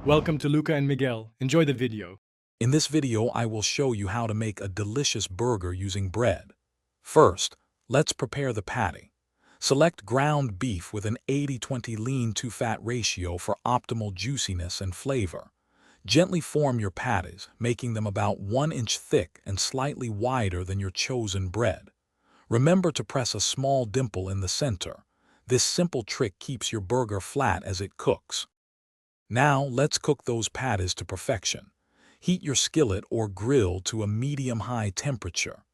Welcome to Luca and Miguel. Enjoy the video. In this video, I will show you how to make a delicious burger using bread. First, let's prepare the patty. Select ground beef with an 80-20 lean-to-fat ratio for optimal juiciness and flavor. Gently form your patties, making them about 1 inch thick and slightly wider than your chosen bread. Remember to press a small dimple in the center. This simple trick keeps your burger flat as it cooks. Now, let's cook those patties to perfection. Heat your skillet or grill to a medium-high temperature.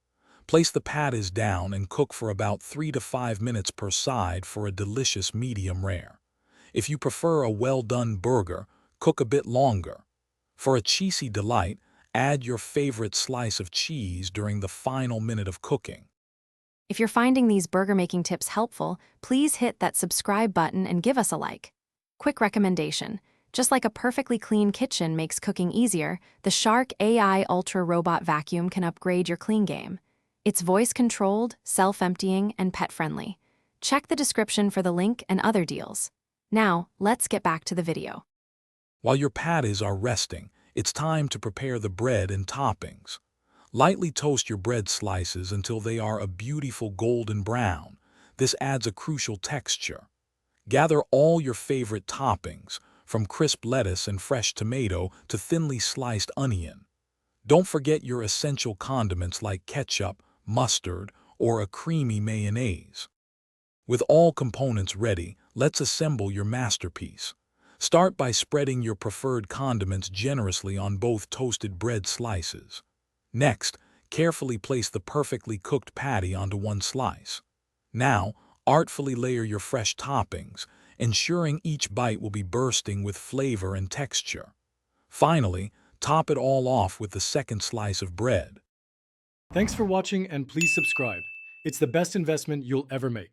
Place the patties down and cook for about 3 to 5 minutes per side for a delicious medium rare. If you prefer a well-done burger, cook a bit longer. For a cheesy delight, add your favorite slice of cheese during the final minute of cooking. If you're finding these burger making tips helpful, please hit that subscribe button and give us a like. Quick recommendation. Just like a perfectly clean kitchen makes cooking easier, the Shark AI Ultra Robot Vacuum can upgrade your clean game. It's voice-controlled, self-emptying, and pet-friendly. Check the description for the link and other deals. Now, let's get back to the video. While your patties are resting, it's time to prepare the bread and toppings. Lightly toast your bread slices until they are a beautiful golden brown. This adds a crucial texture. Gather all your favorite toppings, from crisp lettuce and fresh tomato to thinly sliced onion. Don't forget your essential condiments like ketchup, mustard, or a creamy mayonnaise. With all components ready, let's assemble your masterpiece. Start by spreading your preferred condiments generously on both toasted bread slices. Next, carefully place the perfectly cooked patty onto one slice. Now, artfully layer your fresh toppings, ensuring each bite will be bursting with flavor and texture. Finally, top it all off with the second slice of bread. Thanks for watching and please subscribe. It's the best investment you'll ever make.